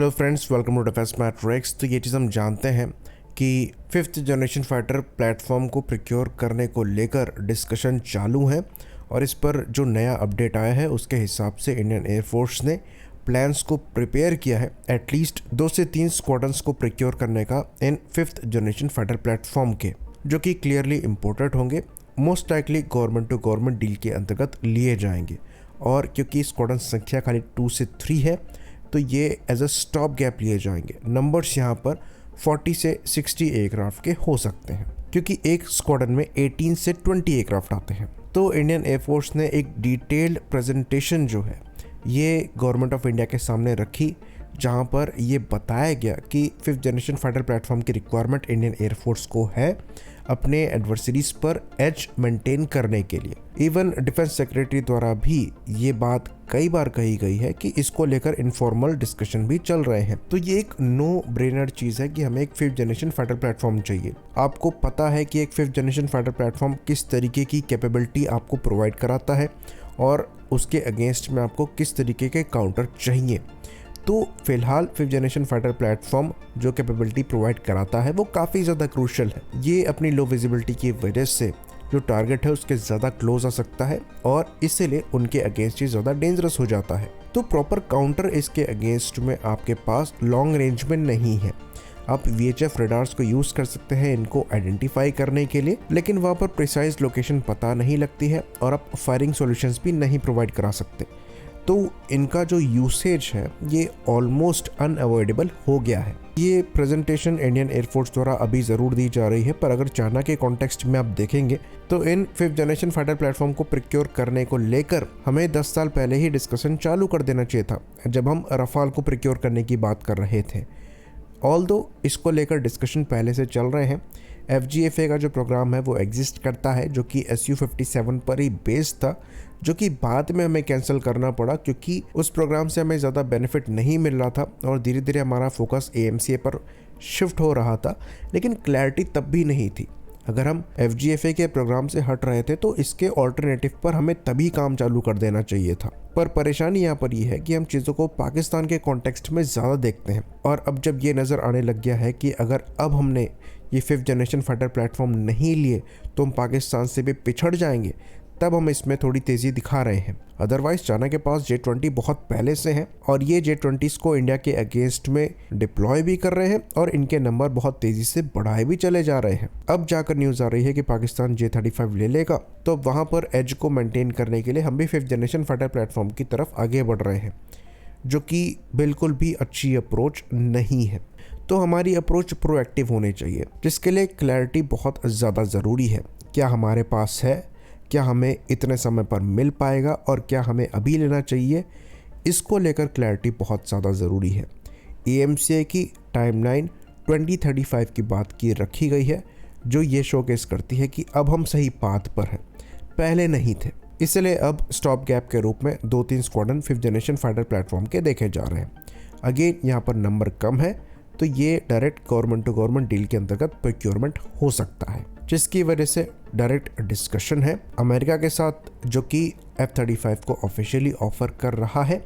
Hello friends, welcome to defence matrix. तो ये चीज़ हम जानते हैं कि फिफ्थ जनरेशन फाइटर प्लेटफॉर्म को प्रिक्योर करने को लेकर डिस्कशन चालू है और इस पर जो नया अपडेट आया है उसके हिसाब से इंडियन एयरफोर्स ने प्लान्स को प्रिपेयर किया है एटलीस्ट 2 से 3 स्क्वाड्रंस को प्रिक्योर करने का इन फिफ्थ जनरेशन फाइटर प्लेटफॉर्म के, जो कि क्लियरली इम्पोर्टेंट होंगे, most likely government to government deal के अंतर्गत लिए जाएंगे। और क्योंकि स्क्वाड्रन संख्या खाली 2 से 3 है तो ये एज अ स्टॉप गैप लिए जाएंगे। नंबर्स यहाँ पर 40 से 60 एयरक्राफ्ट के हो सकते हैं क्योंकि एक स्क्वाड्रन में 18 से 20 एयरक्राफ्ट आते हैं। तो इंडियन एयरफोर्स ने एक डिटेल्ड प्रेजेंटेशन जो है ये गवर्नमेंट ऑफ इंडिया के सामने रखी, जहाँ पर ये बताया गया कि फिफ्थ जनरेशन फाइटर प्लेटफॉर्म की रिक्वायरमेंट इंडियन एयरफोर्स को है अपने एडवर्सरीज पर एज मेंटेन करने के लिए। इवन डिफेंस सेक्रेटरी द्वारा भी ये बात कई बार कही गई है कि इसको लेकर इनफॉर्मल डिस्कशन भी चल रहे हैं। तो ये एक नो ब्रेनर चीज़ है कि हमें एक फिफ्थ जनरेशन फाइटर प्लेटफॉर्म चाहिए। आपको पता है कि एक फिफ्थ जनरेशन फाइटर प्लेटफॉर्म किस तरीके की कैपेबिलिटी आपको प्रोवाइड कराता है और उसके अगेंस्ट में आपको किस तरीके के काउंटर चाहिए। तो फिलहाल फिफ्थ जनरेशन फाइटर प्लेटफॉर्म जो कैपेबिलिटी प्रोवाइड कराता है वो काफ़ी ज़्यादा क्रूशल है। ये अपनी लो विजिबिलिटी की वजह से जो टारगेट है उसके ज़्यादा क्लोज आ सकता है और इसीलिए उनके अगेंस्ट ही ज़्यादा डेंजरस हो जाता है। तो प्रॉपर काउंटर इसके अगेंस्ट में आपके पास लॉन्ग रेंज में नहीं है। आप VHF रेडार्स को यूज़ कर सकते हैं इनको आइडेंटिफाई करने के लिए, लेकिन वहाँ पर प्रिसाइज लोकेशन पता नहीं लगती है और आप फायरिंग सॉल्यूशंस भी नहीं प्रोवाइड करा सकते। तो इनका जो यूसेज है ये ऑलमोस्ट अनअवॉइडेबल हो गया है। ये प्रेजेंटेशन इंडियन एयरफोर्स द्वारा अभी ज़रूर दी जा रही है, पर अगर चाइना के कॉन्टेक्स्ट में आप देखेंगे तो इन फिफ्थ जनरेशन फाइटर प्लेटफॉर्म को प्रिक्योर करने को लेकर हमें 10 साल पहले ही डिस्कशन चालू कर देना चाहिए था, जब हम रफाल को प्रिक्योर करने की बात कर रहे थे। ऑल्दो इसको लेकर डिस्कशन पहले से चल रहे हैं। FGFA का जो प्रोग्राम है वो एग्जिस्ट करता है, जो कि SU-57 पर ही बेस्ड था, जो कि बाद में हमें कैंसिल करना पड़ा क्योंकि उस प्रोग्राम से हमें ज़्यादा बेनिफिट नहीं मिल रहा था और धीरे धीरे हमारा फोकस AMCA पर शिफ्ट हो रहा था, लेकिन क्लैरिटी तब भी नहीं थी। अगर हम FGFA के प्रोग्राम से हट रहे थे तो इसके ऑल्टरनेटिव पर हमें तभी काम चालू कर देना चाहिए था। पर परेशानी यहाँ पर यह है कि हम चीज़ों को पाकिस्तान के कॉन्टेक्स्ट में ज़्यादा देखते हैं और अब जब ये नज़र आने लग गया है कि अगर अब हमने ये फिफ्थ जनरेशन फाइटर प्लेटफॉर्म नहीं लिए तो हम पाकिस्तान से भी पिछड़ जाएंगे, तब हम इसमें थोड़ी तेज़ी दिखा रहे हैं। अदरवाइज चाइना के पास J-20 बहुत पहले से हैं और ये J-20s को इंडिया के अगेंस्ट में डिप्लॉय भी कर रहे हैं और इनके नंबर बहुत तेज़ी से बढ़ाए भी चले जा रहे हैं। अब जाकर न्यूज़ आ रही है कि पाकिस्तान J-35 ले लेगा, तो वहाँ पर एज को मेंटेन करने के लिए हम भी फिफ्थ जनरेशन फाइटर प्लेटफॉर्म की तरफ आगे बढ़ रहे हैं, जो कि बिल्कुल भी अच्छी अप्रोच नहीं है। तो हमारी अप्रोच प्रोएक्टिव होनी चाहिए, जिसके लिए क्लैरिटी बहुत ज़्यादा ज़रूरी है। क्या हमारे पास है, क्या हमें इतने समय पर मिल पाएगा और क्या हमें अभी लेना चाहिए, इसको लेकर क्लैरिटी बहुत ज़्यादा ज़रूरी है। AMCA की टाइमलाइन 2035 की बात की रखी गई है, जो ये शोकेस करती है कि अब हम सही पाथ पर हैं, पहले नहीं थे। इसलिए अब स्टॉप गैप के रूप में 2-3 squadron fifth generation fighter platform के देखे जा रहे हैं। अगेन यहाँ पर नंबर कम है तो ये direct government to government deal के अंतर्गत प्रोक्योरमेंट हो सकता है, जिसकी वजह से डायरेक्ट डिस्कशन है अमेरिका के साथ, जो कि F-35 को ऑफिशियली ऑफर कर रहा है,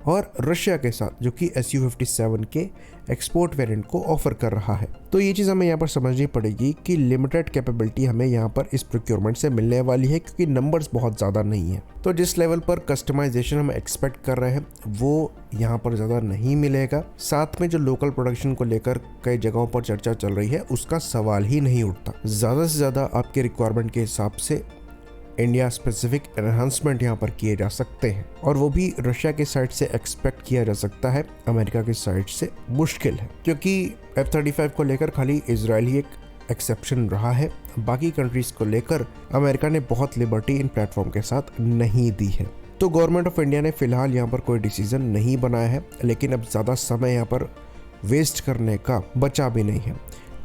और रशिया के साथ, जो कि SU-57 के एक्सपोर्ट वेरिएंट को ऑफर कर रहा है। तो ये चीज़ हमें यहाँ पर समझनी पड़ेगी कि लिमिटेड कैपेबिलिटी हमें यहाँ पर इस प्रोक्योरमेंट से मिलने वाली है क्योंकि नंबर्स बहुत ज़्यादा नहीं है। तो जिस लेवल पर कस्टमाइजेशन हम एक्सपेक्ट कर रहे हैं वो यहाँ पर ज़्यादा नहीं मिलेगा। साथ में जो लोकल प्रोडक्शन को लेकर कई जगहों पर चर्चा चल रही है उसका सवाल ही नहीं उठता। ज़्यादा से ज़्यादा आपके रिक्वायरमेंट के हिसाब से इंडिया स्पेसिफिक एनहांसमेंट यहाँ पर किए जा सकते हैं और वो भी रशिया की साइड से एक्सपेक्ट किया जा सकता है, अमेरिका की साइड से मुश्किल है क्योंकि F-35 को लेकर खाली इजराइल ही एक एक्सेप्शन रहा है। बाकी कंट्रीज़ को लेकर अमेरिका ने बहुत लिबर्टी इन प्लेटफॉर्म के साथ नहीं दी है। तो गवर्नमेंट ऑफ इंडिया ने फिलहाल यहाँ पर कोई डिसीजन नहीं बनाया है, लेकिन अब ज़्यादा समय यहाँ पर वेस्ट करने का बचा भी नहीं है।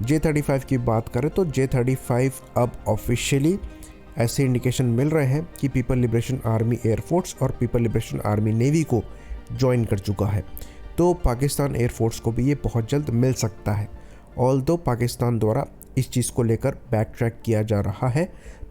J-35 की बात करें तो J-35 अब ऑफिशियली ऐसे इंडिकेशन मिल रहे हैं कि पीपल लिबरेशन आर्मी एयरफोर्स और पीपल लिबरेशन आर्मी नेवी को ज्वाइन कर चुका है। तो पाकिस्तान एयरफोर्स को भी ये बहुत जल्द मिल सकता है। ऑल्दो पाकिस्तान द्वारा इस चीज़ को लेकर बैक ट्रैक किया जा रहा है,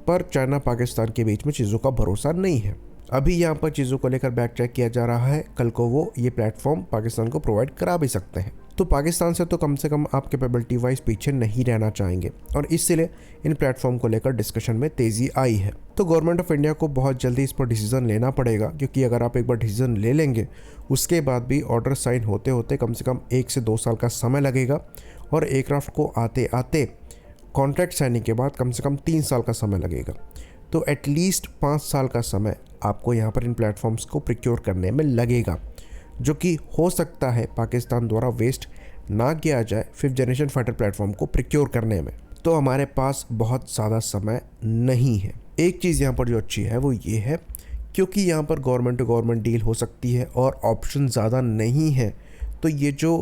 पर चाइना पाकिस्तान के बीच में चीज़ों का भरोसा नहीं है। अभी यहाँ पर चीज़ों को लेकर बैक चेक किया जा रहा है, कल को वो ये प्लेटफॉर्म पाकिस्तान को प्रोवाइड करा भी सकते हैं। तो पाकिस्तान से तो कम से कम आप कैपेबिलिटी वाइज पीछे नहीं रहना चाहेंगे और इसलिए इन प्लेटफॉर्म को लेकर डिस्कशन में तेज़ी आई है। तो गवर्नमेंट ऑफ इंडिया को बहुत जल्दी इस पर डिसीजन लेना पड़ेगा, क्योंकि अगर आप एक बार डिसीजन ले लेंगे उसके बाद भी ऑर्डर साइन होते होते कम से कम 1 से 2 साल का समय लगेगा और एयरक्राफ्ट को आते आते कॉन्ट्रैक्ट साइनिंग के बाद कम से कम 3 साल का समय लगेगा। तो एटलीस्ट 5 साल का समय आपको यहाँ पर इन प्लेटफॉर्म्स को प्रिक्योर करने में लगेगा, जो कि हो सकता है पाकिस्तान द्वारा वेस्ट ना किया जाए 5th जनरेशन फाइटर प्लेटफॉर्म को प्रिक्योर करने में। तो हमारे पास बहुत ज़्यादा समय नहीं है। एक चीज़ यहाँ पर जो अच्छी है वो ये है, क्योंकि यहाँ पर गवर्नमेंट टू गवर्नमेंट डील हो सकती है और ऑप्शन ज़्यादा नहीं है, तो ये जो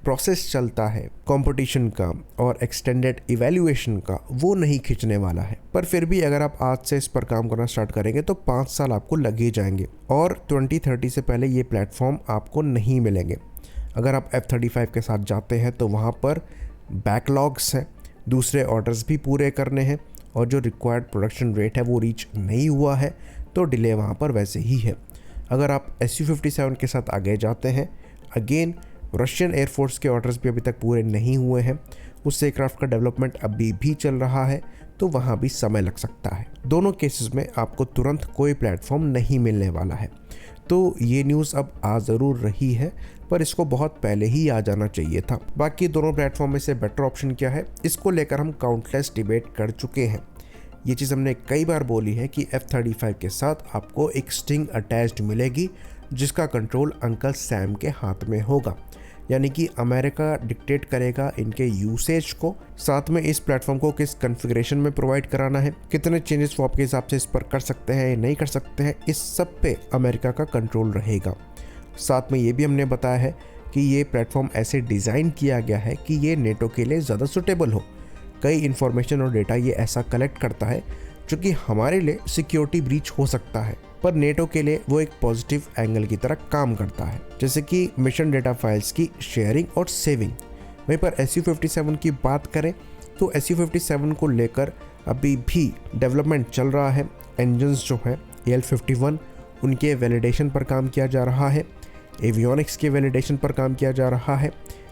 प्रोसेस चलता है कंपटीशन का और एक्सटेंडेड इवैल्यूएशन का, वो नहीं खींचने वाला है। पर फिर भी अगर आप आज से इस पर काम करना स्टार्ट करेंगे तो 5 साल आपको लगे जाएंगे और 2030 से पहले ये प्लेटफॉर्म आपको नहीं मिलेंगे। अगर आप F-35 के साथ जाते हैं तो वहाँ पर बैकलॉग्स हैं, दूसरे ऑर्डर्स भी पूरे करने हैं और जो रिक्वायर्ड प्रोडक्शन रेट है वो रीच नहीं हुआ है, तो डिले वहाँ पर वैसे ही है। अगर आप Su-57 के साथ आगे जाते हैं, अगेन रशियन एयरफोर्स के ऑर्डर्स भी अभी तक पूरे नहीं हुए हैं, उस एयरक्राफ्ट का डेवलपमेंट अभी भी चल रहा है, तो वहाँ भी समय लग सकता है। दोनों केसेस में आपको तुरंत कोई प्लेटफॉर्म नहीं मिलने वाला है। तो ये न्यूज़ अब आ ज़रूर रही है, पर इसको बहुत पहले ही आ जाना चाहिए था। बाकी दोनों प्लेटफॉर्म में से बेटर ऑप्शन क्या है, इसको लेकर हम काउंटलेस डिबेट कर चुके हैं। ये चीज़ हमने कई बार बोली है कि F-35 के साथ आपको एक स्टिंग अटैच्ड मिलेगी, जिसका कंट्रोल अंकल सैम के हाथ में होगा, यानी कि अमेरिका डिक्टेट करेगा इनके यूसेज को, साथ में इस प्लेटफॉर्म को किस कॉन्फ़िगरेशन में प्रोवाइड कराना है, कितने चेंजेस वो आपके हिसाब से इस पर कर सकते हैं या नहीं कर सकते हैं, इस सब पे अमेरिका का कंट्रोल रहेगा। साथ में ये भी हमने बताया है कि ये प्लेटफॉर्म ऐसे डिज़ाइन किया गया है कि ये नेटो के लिए ज़्यादा सुटेबल हो। कई इन्फॉर्मेशन और डेटा ये ऐसा कलेक्ट करता है जो कि हमारे लिए सिक्योरिटी ब्रीच हो सकता है, पर नेटो के लिए वो एक पॉजिटिव एंगल की तरह काम करता है, जैसे कि मिशन डेटा फाइल्स की शेयरिंग और सेविंग। वहीं पर Su-57 की बात करें तो Su-57 को लेकर अभी भी डेवलपमेंट चल रहा है। इंजन्स जो हैं AL-51 उनके वैलिडेशन पर काम किया जा रहा है, एवियोनिक्स के वैलिडेशन पर काम किया जा रहा है,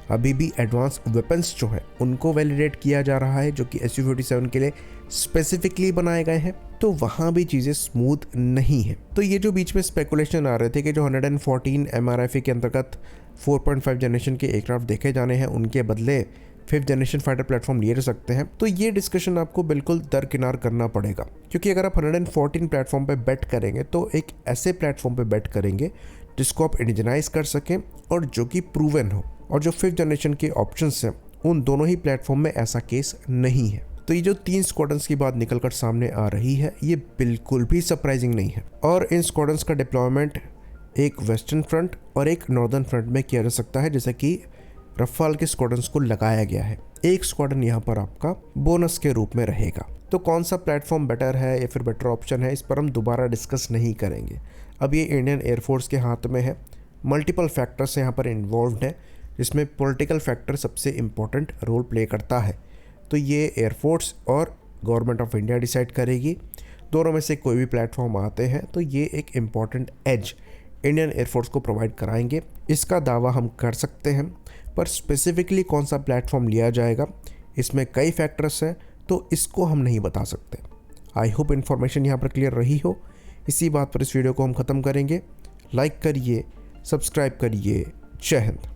अभी भी एडवांस वेपन्स जो है उनको वैलिडेट किया जा रहा है, जो कि Su-57 के लिए स्पेसिफिकली बनाए गए हैं। तो वहाँ भी चीज़ें स्मूथ नहीं है। तो ये जो बीच में स्पेकुलेशन आ रहे थे कि जो 114 MRFA के अंतर्गत 4.5 जनरेशन के एयरक्राफ्ट देखे जाने हैं, उनके बदले 5th जनरेशन फाइटर प्लेटफॉर्म लिए जा सकते हैं, तो ये डिस्कशन आपको बिल्कुल दरकिनार करना पड़ेगा, क्योंकि अगर आप 114 प्लेटफॉर्म पे बेट करेंगे तो एक ऐसे प्लेटफॉर्म पे बेट करेंगे जिसको आप इंडिजनाइज कर सकें और जो कि प्रूवन हो। और जो 5th जनरेशन के ऑप्शंस हैं उन दोनों ही प्लेटफॉर्म में ऐसा केस नहीं है। तो ये जो 3 स्क्वाड्रंस की बात निकलकर सामने आ रही है, ये बिल्कुल भी सरप्राइजिंग नहीं है। और इन स्क्वाड्रंस का डिप्लॉयमेंट एक वेस्टर्न फ्रंट और एक नॉर्दर्न फ्रंट में किया जा सकता है, जैसे कि रफाल के स्क्वाड्रंस को लगाया गया है। एक स्क्वाड्रन यहाँ पर आपका बोनस के रूप में रहेगा। तो कौन सा प्लेटफॉर्म बेटर है या फिर बेटर ऑप्शन है, इस पर हम दोबारा डिस्कस नहीं करेंगे। अब ये इंडियन एयरफोर्स के हाथ में है, मल्टीपल फैक्टर्स यहाँ पर इन्वॉल्व हैं, जिसमें पॉलिटिकल फैक्टर सबसे इम्पोर्टेंट रोल प्ले करता है। तो ये एयरफोर्स और गवर्नमेंट ऑफ इंडिया डिसाइड करेगी। दोनों में से कोई भी प्लेटफॉर्म आते हैं तो ये एक इम्पॉर्टेंट एज इंडियन एयरफोर्स को प्रोवाइड कराएंगे, इसका दावा हम कर सकते हैं। पर स्पेसिफिकली कौन सा प्लेटफॉर्म लिया जाएगा, इसमें कई फैक्टर्स हैं, तो इसको हम नहीं बता सकते। आई होप इन्फॉर्मेशन यहाँ पर क्लियर रही हो। इसी बात पर इस वीडियो को हम ख़त्म करेंगे। लाइक करिए, सब्सक्राइब करिए। जय हिंद।